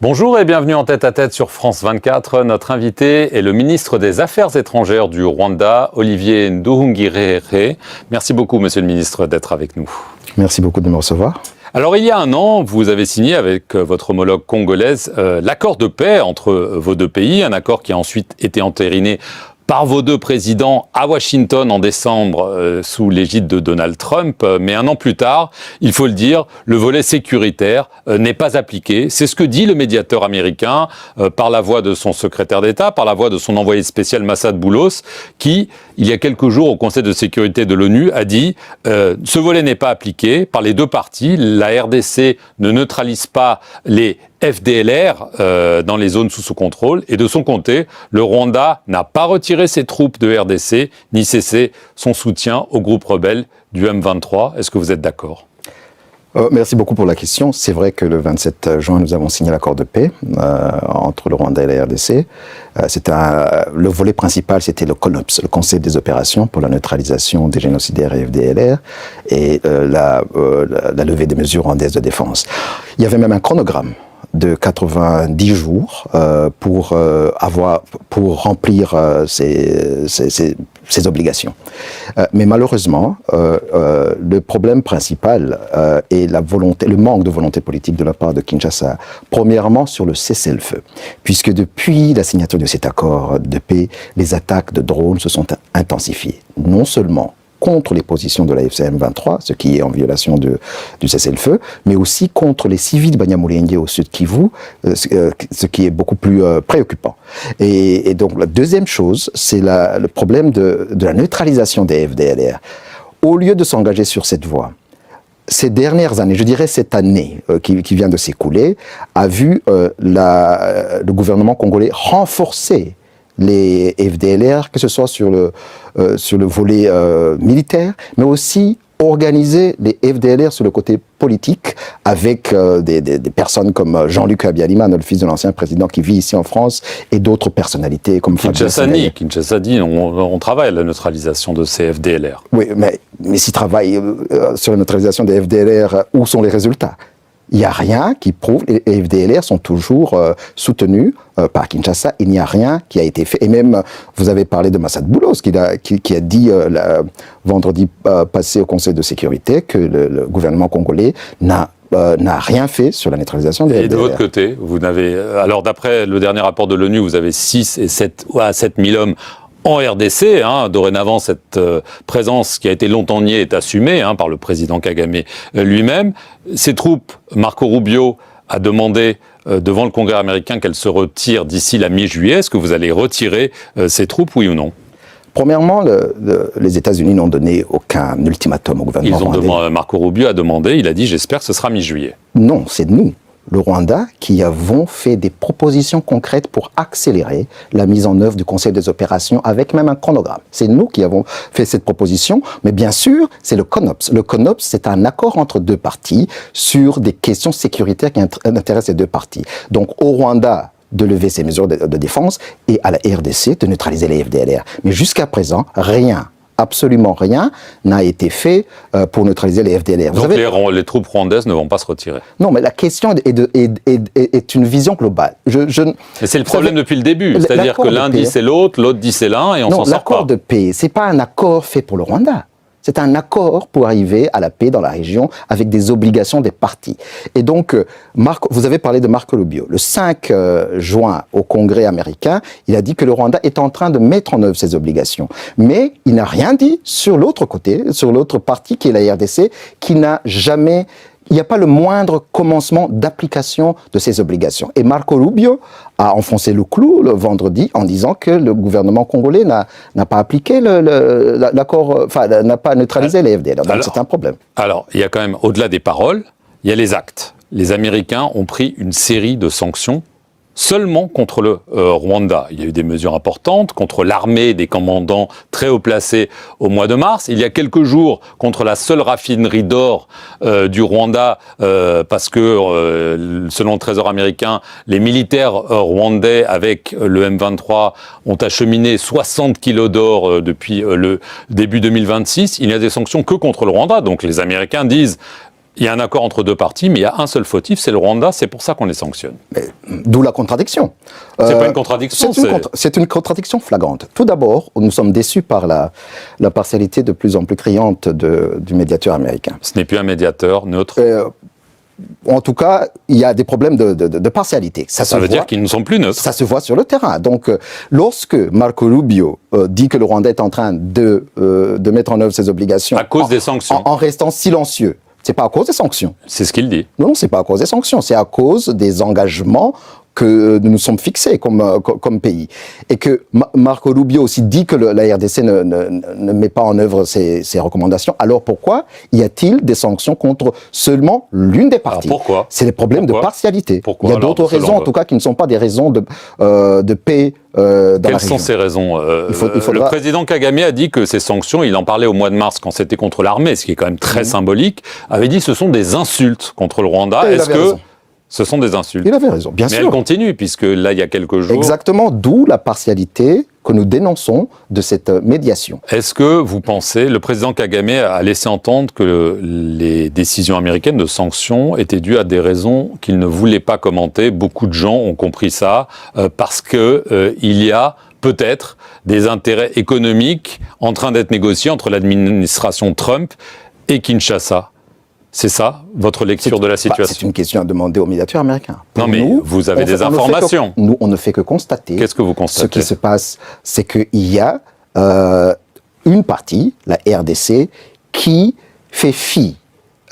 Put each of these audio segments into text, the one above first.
Bonjour et bienvenue en tête-à-tête sur France 24. Notre invité est le ministre des Affaires étrangères du Rwanda, Olivier Nduhungirehe. Merci beaucoup, monsieur le ministre, d'être avec nous. Merci beaucoup de me recevoir. Alors, il y a un an, vous avez signé avec votre homologue congolaise l'accord de paix entre vos deux pays, un accord qui a ensuite été entériné par vos deux présidents à Washington en décembre sous l'égide de Donald Trump. Mais un an plus tard, il faut le dire, le volet sécuritaire n'est pas appliqué. C'est ce que dit le médiateur américain par la voix de son secrétaire d'État, par la voix de son envoyé spécial Massad Boulos, qui, il y a quelques jours au Conseil de sécurité de l'ONU, a dit ce volet n'est pas appliqué par les deux parties. La RDC ne neutralise pas les FDLR dans les zones sous son contrôle. Et de son côté, le Rwanda n'a pas retiré ses troupes de RDC, ni cessé son soutien au groupe rebelle du M23. Est-ce que vous êtes d'accord ? Merci beaucoup pour la question. C'est vrai que le 27 juin, nous avons signé l'accord de paix entre le Rwanda et la RDC. Le volet principal, c'était le CONOPS, le Conseil des opérations pour la neutralisation des génocidaires et FDLR, et la levée des mesures rwandaises de défense. Il y avait même un chronogramme de 90 jours pour remplir ces obligations. Mais malheureusement, le problème principal est le manque de volonté politique de la part de Kinshasa. Premièrement, sur le cessez-le-feu, puisque depuis la signature de cet accord de paix, les attaques de drones se sont intensifiées. Non seulement contre les positions de la FCM-23, ce qui est en violation du cessez-le-feu, mais aussi contre les civils de Banyamulenge au sud Kivu, ce qui est beaucoup plus préoccupant. Et donc la deuxième chose, c'est le problème de la neutralisation des FDLR. Au lieu de s'engager sur cette voie, ces dernières années, je dirais cette année qui vient de s'écouler, a vu le gouvernement congolais renforcer les FDLR, que ce soit sur le volet militaire, mais aussi organiser les FDLR sur le côté politique avec des personnes comme Jean-Luc Abialima, le fils de l'ancien président qui vit ici en France, et d'autres personnalités comme Kinshasa dit, on travaille à la neutralisation de ces FDLR. Oui, mais s'ils travaillent sur la neutralisation des FDLR, où sont les résultats ? Il n'y a rien qui prouve, les FDLR sont toujours soutenus par Kinshasa, il n'y a rien qui a été fait. Et même, vous avez parlé de Massad Boulos, qui a dit vendredi passé au Conseil de sécurité que le gouvernement congolais n'a rien fait sur la neutralisation des FDLR. Et de votre côté, vous n'avez... Alors d'après le dernier rapport de l'ONU, vous avez 6 à 7 000 hommes en RDC, dorénavant, cette présence qui a été longtemps niée est assumée par le président Kagame lui-même. Ces troupes, Marco Rubio a demandé devant le Congrès américain qu'elles se retirent d'ici la mi-juillet. Est-ce que vous allez retirer ces troupes, oui ou non ? Premièrement, les États-Unis n'ont donné aucun ultimatum au gouvernement rwandais. Marco Rubio a demandé, il a dit « j'espère que ce sera mi-juillet ». Non, c'est nous, le Rwanda, qui avons fait des propositions concrètes pour accélérer la mise en œuvre du Conseil des opérations avec même un chronogramme. C'est nous qui avons fait cette proposition, mais bien sûr, c'est le CONOPS. Le CONOPS, c'est un accord entre deux parties sur des questions sécuritaires qui intéressent les deux parties. Donc au Rwanda, de lever ces mesures de défense, et à la RDC de neutraliser les FDLR. Mais jusqu'à présent, rien, absolument rien, n'a été fait pour neutraliser les FDLR. Donc les troupes rwandaises ne vont pas se retirer. Non, mais la question est une vision globale. Mais c'est le problème depuis le début, c'est-à-dire que l'un dit c'est l'autre dit c'est l'un, et on s'en sort pas. Non, l'accord de paix, c'est pas un accord fait pour le Rwanda. C'est un accord pour arriver à la paix dans la région avec des obligations des parties. Et donc, vous avez parlé de Marco Rubio. Le 5 juin, au Congrès américain, il a dit que le Rwanda est en train de mettre en œuvre ses obligations. Mais il n'a rien dit sur l'autre côté, sur l'autre partie qui est la RDC, qui n'a jamais... Il n'y a pas le moindre commencement d'application de ces obligations. Et Marco Rubio a enfoncé le clou le vendredi en disant que le gouvernement congolais n'a pas appliqué l'accord, enfin, n'a pas neutralisé les FDL. Donc c'est un problème. Alors, il y a quand même, au-delà des paroles, il y a les actes. Les Américains ont pris une série de sanctions seulement contre le Rwanda. Il y a eu des mesures importantes contre l'armée des commandants très haut placés au mois de mars. Il y a quelques jours contre la seule raffinerie d'or du Rwanda parce que, selon le Trésor américain, les militaires rwandais avec le M23 ont acheminé 60 kilos d'or depuis le début 2026. Il n'y a des sanctions que contre le Rwanda. Donc les Américains disent Il y a un accord entre deux parties, mais il y a un seul fautif, c'est le Rwanda, c'est pour ça qu'on les sanctionne. D'où la contradiction. C'est pas une contradiction, c'est une contradiction flagrante. Tout d'abord, nous sommes déçus par la partialité de plus en plus criante du médiateur américain. Ce n'est plus un médiateur neutre. En tout cas, il y a des problèmes de partialité. Ça veut dire qu'ils ne sont plus neutres. Ça se voit sur le terrain. Donc, lorsque Marco Rubio dit que le Rwanda est en train de mettre en œuvre ses obligations... À cause des sanctions. En restant silencieux. C'est pas à cause des sanctions. C'est ce qu'il dit. Non, c'est pas à cause des sanctions. C'est à cause des engagements que nous nous sommes fixés comme pays. Et que Marco Rubio aussi dit que la RDC ne met pas en œuvre ses recommandations. Alors pourquoi y a-t-il des sanctions contre seulement l'une des parties? Alors pourquoi? C'est les problèmes de partialité. Pourquoi? Il y a d'autres raisons, en tout cas, qui ne sont pas des raisons de paix dans la région. Quelles sont ces raisons? Le président Kagame a dit que ces sanctions, il en parlait au mois de mars quand c'était contre l'armée, ce qui est quand même très symbolique, avait dit que ce sont des insultes contre le Rwanda. Est-ce que ce sont des insultes? Il avait raison, bien sûr. Mais elle continue, puisque là, il y a quelques jours... Exactement, d'où la partialité que nous dénonçons de cette médiation. Est-ce que vous pensez, le président Kagame a laissé entendre que les décisions américaines de sanctions étaient dues à des raisons qu'il ne voulait pas commenter? Beaucoup de gens ont compris ça, parce que il y a peut-être des intérêts économiques en train d'être négociés entre l'administration Trump et Kinshasa. C'est ça, votre lecture de la situation? C'est une question à demander au médiateur américain. Non, mais vous avez des informations. Nous, on ne fait que constater. Qu'est-ce que vous constatez? Ce qui se passe, c'est qu'il y a une partie, la RDC, qui fait fi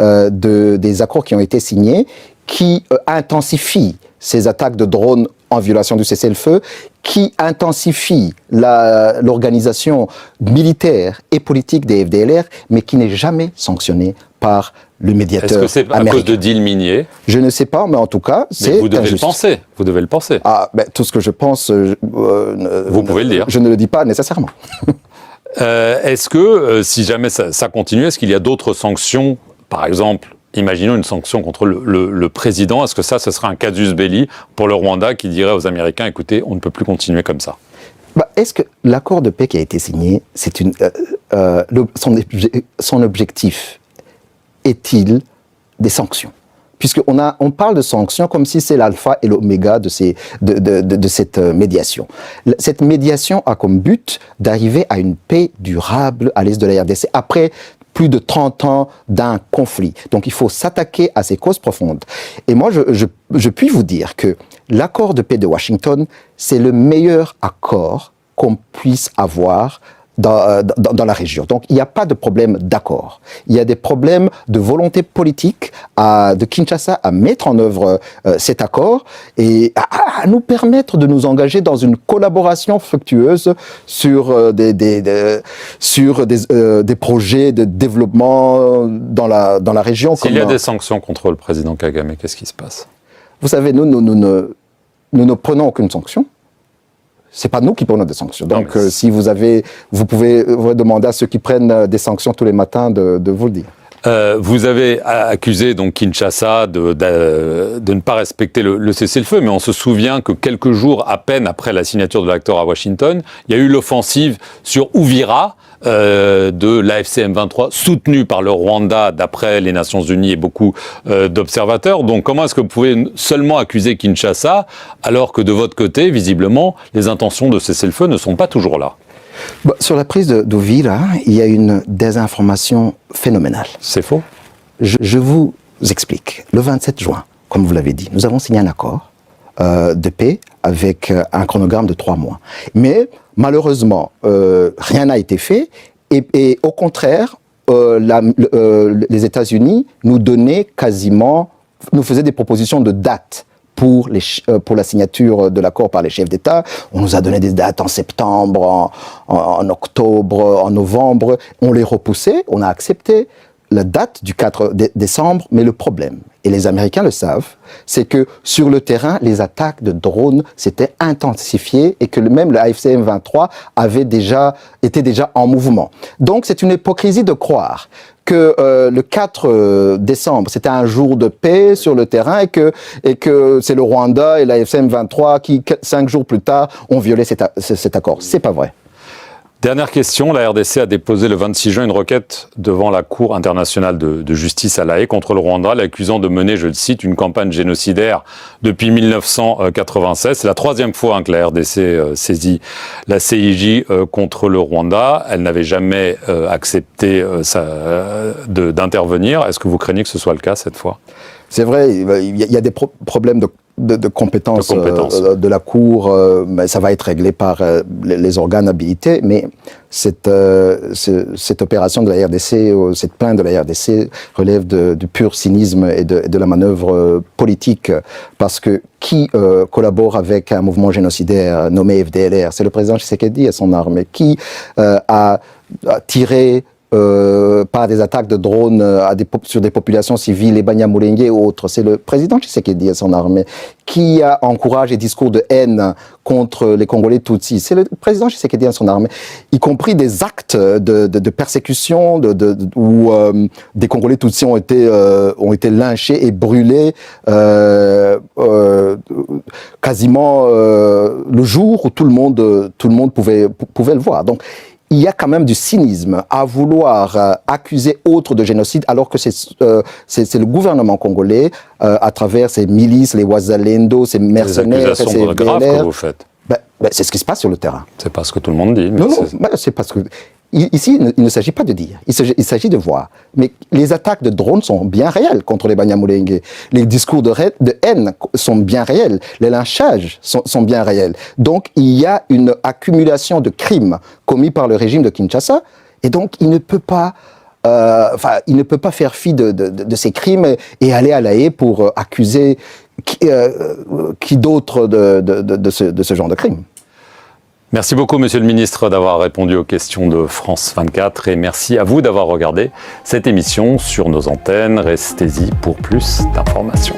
des accords qui ont été signés, qui intensifie ces attaques de drones en violation du cessez-le-feu, qui intensifie l'organisation militaire et politique des FDLR, mais qui n'est jamais sanctionnée par le médiateur américain. Est-ce que c'est à cause de deals miniers? Je ne sais pas, mais en tout cas, c'est vous devez le penser. Vous devez le penser. Ah, ben, tout ce que je pense... vous pouvez le dire. Je ne le dis pas nécessairement. Est-ce que, si jamais ça continue, est-ce qu'il y a d'autres sanctions? Par exemple, imaginons une sanction contre le président. Est-ce que ce sera un casus belli pour le Rwanda qui dirait aux Américains, écoutez, on ne peut plus continuer comme ça? Est-ce que l'accord de paix qui a été signé, c'est son objectif est-il des sanctions? Puisqu'on parle de sanctions comme si c'est l'alpha et l'oméga de cette médiation. Cette médiation a comme but d'arriver à une paix durable à l'est de la RDC après plus de 30 ans d'un conflit. Donc il faut s'attaquer à ces causes profondes. Et moi, je puis vous dire que l'accord de paix de Washington, c'est le meilleur accord qu'on puisse avoir dans la région. Donc, il n'y a pas de problème d'accord. Il y a des problèmes de volonté politique de Kinshasa à mettre en œuvre cet accord et à nous permettre de nous engager dans une collaboration fructueuse sur des projets de développement dans la région. S'il y a des sanctions contre le président Kagame, qu'est-ce qui se passe? Vous savez, nous ne prenons aucune sanction. C'est pas nous qui prenons des sanctions. Donc, si vous pouvez demander à ceux qui prennent des sanctions tous les matins de vous le dire. Vous avez accusé donc Kinshasa de ne pas respecter le cessez-le-feu, mais on se souvient que quelques jours à peine après la signature de l'accord à Washington, il y a eu l'offensive sur Uvira de l'AFC M23, soutenue par le Rwanda d'après les Nations Unies et beaucoup d'observateurs. Donc comment est-ce que vous pouvez seulement accuser Kinshasa alors que de votre côté, visiblement, les intentions de cessez-le-feu ne sont pas toujours là? Sur la prise d'Uvira, il y a une désinformation phénoménale. C'est faux. Je vous explique. Le 27 juin, comme vous l'avez dit, nous avons signé un accord de paix avec un chronogramme de 3 mois. Mais malheureusement, rien n'a été fait et au contraire, les États-Unis nous faisaient des propositions de dates pour la signature de l'accord par les chefs d'État. On nous a donné des dates en septembre, en octobre, en novembre. On les repoussait, on a accepté la date du 4 décembre, mais le problème, et les Américains le savent, c'est que sur le terrain, les attaques de drones s'étaient intensifiées et que même le AFC M23 était déjà en mouvement. Donc c'est une hypocrisie de croire que le 4 décembre, c'était un jour de paix sur le terrain et que c'est le Rwanda et l'AFC M23 qui, 5 jours plus tard, ont violé cet accord. C'est pas vrai. Dernière question, la RDC a déposé le 26 juin une requête devant la Cour internationale de justice à La Haye contre le Rwanda, l'accusant de mener, je le cite, une campagne génocidaire depuis 1996. C'est la troisième fois que la RDC saisit la CIJ contre le Rwanda. Elle n'avait jamais accepté d'intervenir. Est-ce que vous craignez que ce soit le cas cette fois? C'est vrai, il y a des problèmes de compétences de la Cour, mais ça va être réglé par les organes habilités, mais cette opération de la RDC, cette plainte de la RDC relève du pur cynisme et de la manœuvre politique, parce que qui collabore avec un mouvement génocidaire nommé FDLR? C'est le président Tshisekedi et son armée. Qui a tiré par des attaques de drones sur des populations civiles, les Banyamulenge et autres? C'est le président Tshisekedi et son armée. Qui a encouragé des discours de haine contre les Congolais Tutsis? C'est le président Tshisekedi et son armée. Y compris des actes de persécution où des Congolais Tutsis ont été lynchés et brûlés quasiment le jour où tout le monde pouvait le voir. Donc, il y a quand même du cynisme à vouloir accuser autres de génocide, alors que c'est le gouvernement congolais, à travers ses milices, les Wazalendo, ses mercenaires, ces accusations graves que vous faites. C'est ce qui se passe sur le terrain. C'est pas ce que tout le monde dit. Mais non, c'est parce que ici, il ne s'agit pas de dire, il s'agit de voir. Mais les attaques de drones sont bien réelles contre les Banyamulenge. Les discours de haine sont bien réels. Les lynchages sont bien réels. Donc, il y a une accumulation de crimes commis par le régime de Kinshasa, et donc il ne peut pas faire fi de ces crimes et aller à La Haye pour accuser qui d'autre de ce genre de crimes. Merci beaucoup, Monsieur le Ministre, d'avoir répondu aux questions de France 24 et merci à vous d'avoir regardé cette émission sur nos antennes. Restez-y pour plus d'informations.